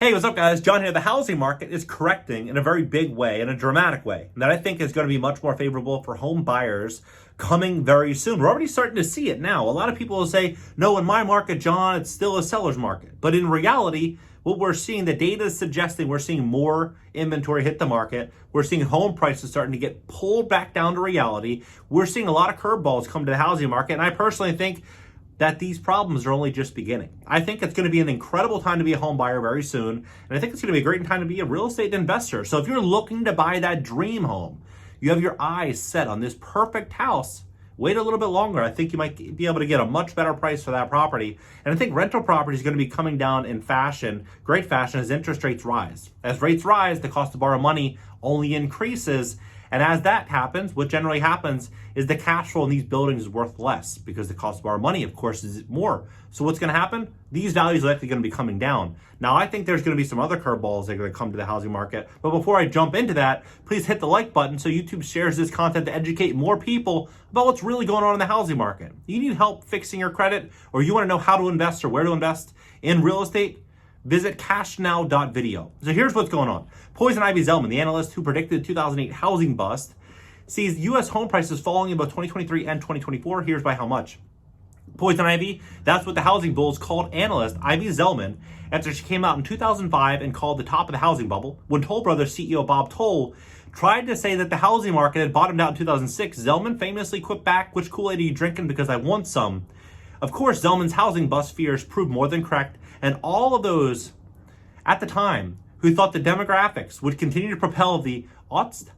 Hey, what's up, guys? John here. The housing market is correcting in a very big way, in a dramatic way, that I think is going to be much more favorable for home buyers coming very soon. We're already starting to see it now. A lot of people will say, no, in my market, John, it's still a seller's market. But in reality, what we're seeing, the data is suggesting we're seeing more inventory hit the market. We're seeing home prices starting to get pulled back down to reality. We're seeing a lot of curveballs come to the housing market. And I personally think that these problems are only just beginning. I think it's going to be an incredible time to be a home buyer very soon. And I think it's going to be a great time to be a real estate investor. So if you're looking to buy that dream home, you have your eyes set on this perfect house, wait a little bit longer. I think you might be able to get a much better price for that property. And I think rental property is going to be coming down in fashion, great fashion, as interest rates rise. As rates rise, the cost to borrow money only increases. And as that happens, what generally happens is the cash flow in these buildings is worth less because the cost of our money, of course, is more. So what's going to happen? These values are likely going to be coming down. Now, I think there's going to be some other curveballs that are going to come to the housing market. But before I jump into that, please hit the like button so YouTube shares this content to educate more people about what's really going on in the housing market. You need help fixing your credit, or you want to know how to invest or where to invest in real estate? Visit cashnow.video. So here's what's going on. Poison Ivy Zelman, the analyst who predicted the 2008 housing bust, sees U.S. home prices falling in both 2023 and 2024. Here's by how much. Poison Ivy, that's what the housing bulls called analyst Ivy Zelman after she came out in 2005 and called the top of the housing bubble. When Toll Brothers CEO Bob Toll tried to say that the housing market had bottomed out in 2006, Zelman famously quipped back, "Which Kool-Aid are you drinking? Because I want some." Of course, Zelman's housing bust fears proved more than correct, and all of those at the time who thought the demographics would continue to propel the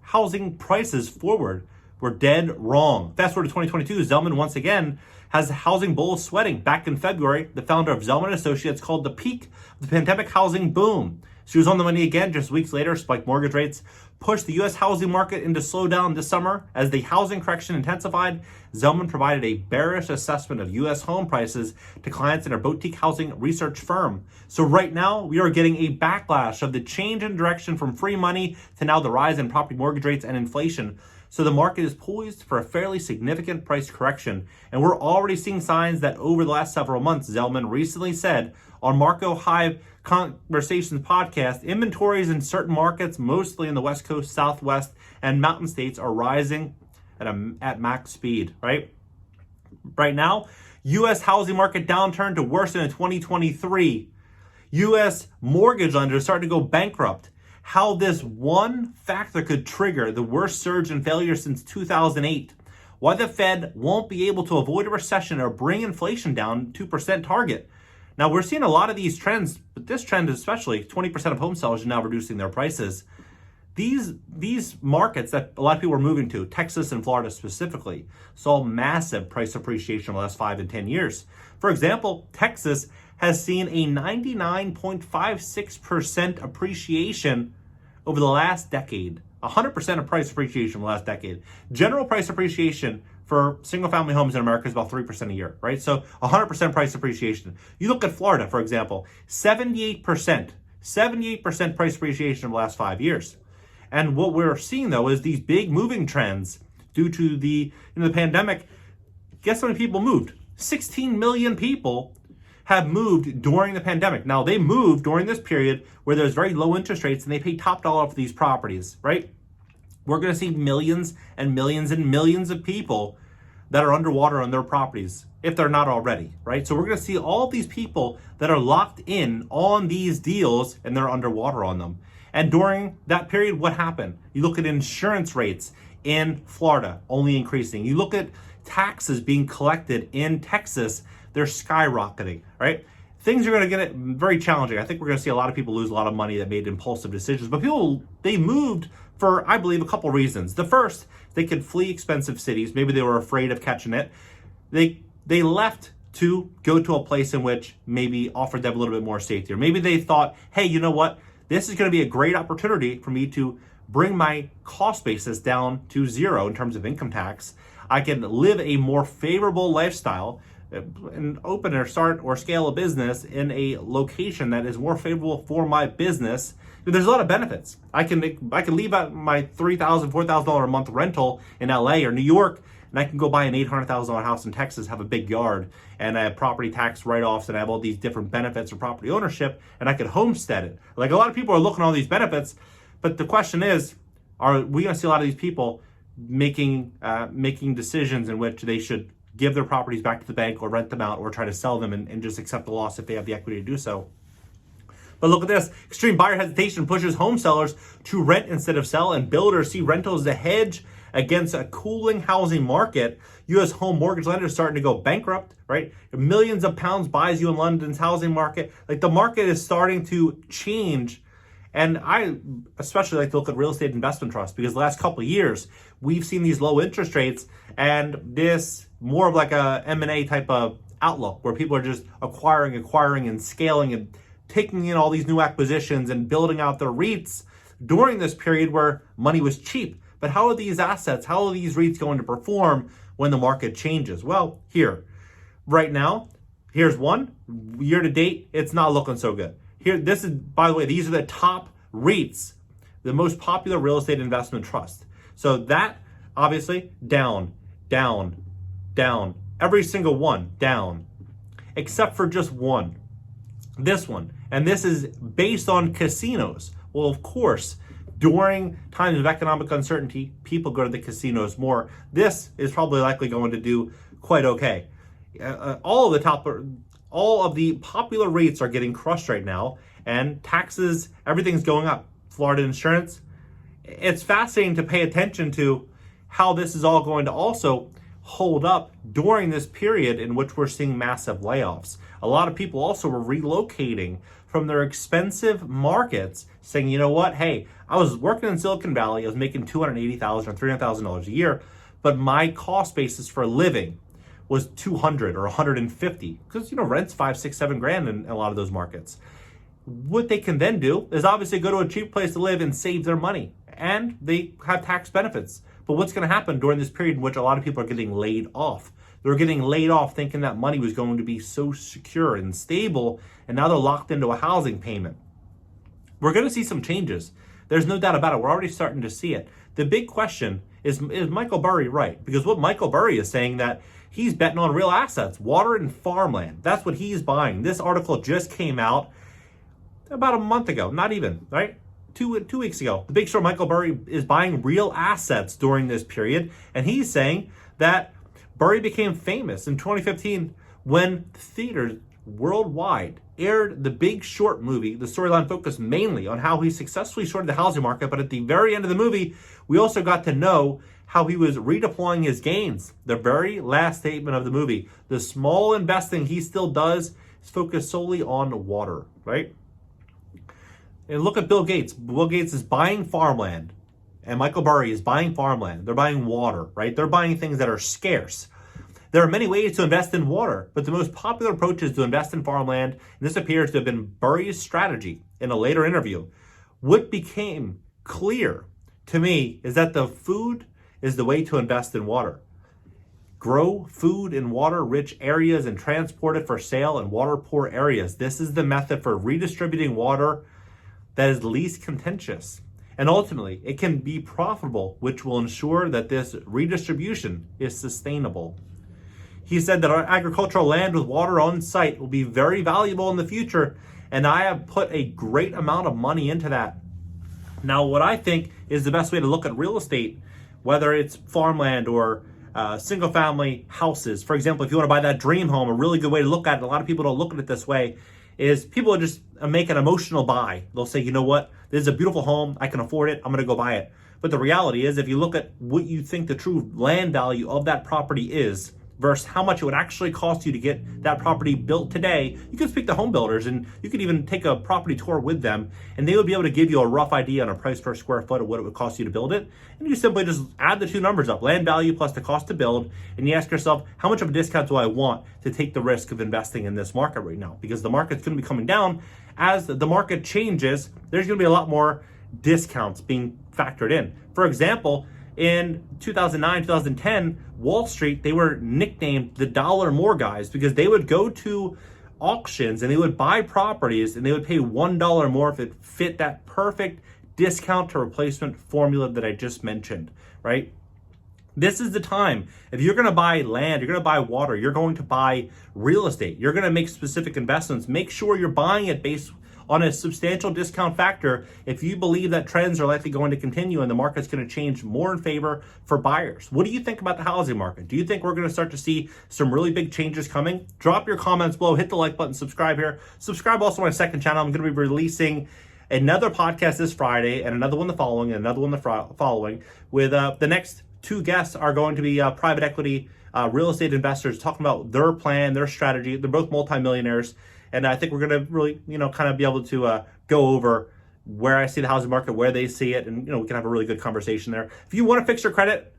housing prices forward were dead wrong. Fast forward to 2022, Zelman once again has the housing bulls sweating. Back in February, the founder of Zelman Associates called the peak of the pandemic housing boom. She was on the money again just weeks later. Spiked mortgage rates pushed the U.S. housing market into slowdown this summer. As the housing correction intensified, Zelman provided a bearish assessment of U.S. home prices to clients in her boutique housing research firm. So right now, we are getting a backlash of the change in direction from free money to now the rise in property mortgage rates and inflation. So the market is poised for a fairly significant price correction. And we're already seeing signs that over the last several months, Zelman recently said on Marco Hive Conversations podcast, inventories in certain markets, mostly in the West Coast, Southwest, and mountain states, are rising at max speed, right? Right now, U.S. housing market downturn to worsen in 2023. U.S. mortgage lenders starting to go bankrupt. How this one factor could trigger the worst surge in failure since 2008. Why the Fed won't be able to avoid a recession or bring inflation down 2% target. Now, we're seeing a lot of these trends, but this trend especially, 20% of home sellers are now reducing their prices. These markets that a lot of people are moving to, Texas and Florida specifically, saw massive price appreciation in the last 5 and 10 years. For example, Texas has seen a 99.56% appreciation over the last decade. 100% of price appreciation in the last decade. General price appreciation for single-family homes in America is about 3% a year, right? So 100% price appreciation. You look at Florida, for example, 78% price appreciation in the last 5 years. And what we're seeing, though, is these big moving trends due to the pandemic. Guess how many people moved? 16 million people have moved during the pandemic. Now, they moved during this period where there's very low interest rates and they pay top dollar for these properties, right? We're going to see millions and millions and millions of people that are underwater on their properties, if they're not already, right? So we're going to see all of these people that are locked in on these deals and they're underwater on them. And during that period, what happened? You look at insurance rates in Florida only increasing. You look at taxes being collected in Texas, they're skyrocketing, right? Things are going to get very challenging. I think we're going to see a lot of people lose a lot of money that made impulsive decisions. But people, they moved for, I believe, a couple reasons. The first, they could flee expensive cities. Maybe they were afraid of catching it. They left to go to a place in which maybe offered them a little bit more safety. Or maybe they thought, hey, you know what? This is going to be a great opportunity for me to bring my cost basis down to zero in terms of income tax. I can live a more favorable lifestyle and open or start or scale a business in a location that is more favorable for my business. There's a lot of benefits. I can leave out my $3,000, $4,000 a month rental in LA or New York and I can go buy an $800,000 house in Texas, have a big yard, and I have property tax write-offs, and I have all these different benefits of property ownership, and I could homestead it. Like, a lot of people are looking at all these benefits, but the question is, are we going to see a lot of these people making decisions in which they should give their properties back to the bank or rent them out or try to sell them and just accept the loss if they have the equity to do so? But look at this. Extreme buyer hesitation pushes home sellers to rent instead of sell, and builders see rentals as a hedge against a cooling housing market. U.S. home mortgage lenders starting to go bankrupt, right? Millions of pounds buys you in London's housing market. Like, the market is starting to change. And I especially like to look at real estate investment trusts, because the last couple of years, we've seen these low interest rates and this more of like a M&A type of outlook where people are just acquiring and scaling and taking in all these new acquisitions and building out their REITs during this period where money was cheap. But how are these assets, how are these REITs going to perform when the market changes? Well, right now, here's one. Year to date, it's not looking so good. This is, by the way, these are the top REITs, the most popular real estate investment trust. So that, obviously, down. Every single one, down. Except for just one. This one. And this is based on casinos. Well, of course, during times of economic uncertainty, people go to the casinos more. This is probably likely going to do quite okay. All of the popular REITs are getting crushed right now, and taxes, everything's going up. Florida insurance. It's fascinating to pay attention to how this is all going to also hold up during this period in which we're seeing massive layoffs. A lot of people also were relocating from their expensive markets, saying, you know what, hey, I was working in Silicon Valley, I was making $280,000 or $300,000 a year, but my cost basis for living was $200 or $150, because rent's $5, $6, $7 in a lot of those markets. What they can then do is obviously go to a cheap place to live and save their money, and they have tax benefits. But what's going to happen during this period in which a lot of people are getting laid off? They're getting laid off thinking that money was going to be so secure and stable, and now they're locked into a housing payment. We're going to see some changes. There's no doubt about it. We're already starting to see it. The big question is Michael Burry right? Because what Michael Burry is saying, that he's betting on real assets, water and farmland. That's what he's buying. This article just came out about a month ago, not even, right? Two weeks ago. The big short, Michael Burry, is buying real assets during this period, and he's saying that Burry became famous in 2015 when theaters worldwide aired the Big Short movie. The storyline focused mainly on how he successfully shorted the housing market, but at the very end of the movie, we also got to know how he was redeploying his gains. The very last statement of the movie, the small investing he still does is focused solely on water, right? And look at Bill Gates. Bill Gates is buying farmland, and Michael Burry is buying farmland. They're buying water, right? They're buying things that are scarce. There are many ways to invest in water, but the most popular approach is to invest in farmland, and this appears to have been Burry's strategy. In a later interview, what became clear to me is that the food is the way to invest in water. Grow food in water-rich areas and transport it for sale in water-poor areas. This is the method for redistributing water that is least contentious. And ultimately, it can be profitable, which will ensure that this redistribution is sustainable. He said that our agricultural land with water on site will be very valuable in the future, and I have put a great amount of money into that. Now, what I think is the best way to look at real estate, whether it's farmland or single-family houses. For example, if you want to buy that dream home, a really good way to look at it, a lot of people don't look at it this way, is people just make an emotional buy. They'll say, you know what, this is a beautiful home, I can afford it, I'm going to go buy it. But the reality is, if you look at what you think the true land value of that property is versus how much it would actually cost you to get that property built today, you can speak to home builders, and you could even take a property tour with them, and they would be able to give you a rough idea on a price per square foot of what it would cost you to build it. And you simply just add the two numbers up, land value plus the cost to build, and you ask yourself, how much of a discount do I want to take the risk of investing in this market right now? Because the market's going to be coming down. As the market changes, there's going to be a lot more discounts being factored in. For example, in 2009, 2010, Wall Street, they were nicknamed the dollar more guys because they would go to auctions and they would buy properties and they would pay $1 more if it fit that perfect discount to replacement formula that I just mentioned, right? This is the time. If you're going to buy land, you're going to buy water, you're going to buy real estate, you're going to make specific investments, make sure you're buying it based on a substantial discount factor if you believe that trends are likely going to continue and the market's going to change more in favor for buyers. What do you think about the housing market? Do you think we're going to start to see some really big changes coming? Drop your comments below, hit the like button, subscribe here. Subscribe also to my second channel. I'm going to be releasing another podcast this Friday and another one the following and another one the following with the next two guests are going to be private equity real estate investors talking about their plan, their strategy. They're both multimillionaires. And I think we're going to really, kind of be able to go over where I see the housing market, where they see it, and, we can have a really good conversation there. If you want to fix your credit,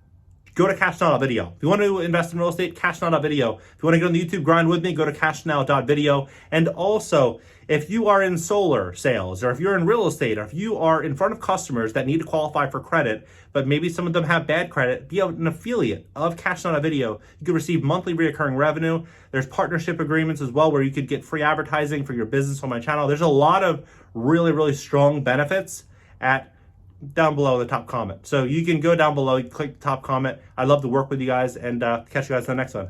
go to cashnow.video. If you want to invest in real estate, cashnow.video. If you want to get on the YouTube grind with me, go to cashnow.video. And also, if you are in solar sales, or if you're in real estate, or if you are in front of customers that need to qualify for credit, but maybe some of them have bad credit, be an affiliate of cashnow.video. You can receive monthly recurring revenue. There's partnership agreements as well where you could get free advertising for your business on my channel. There's a lot of really, really strong benefits down below in the top comment. So you can go down below, click the top comment. I'd love to work with you guys and catch you guys in the next one.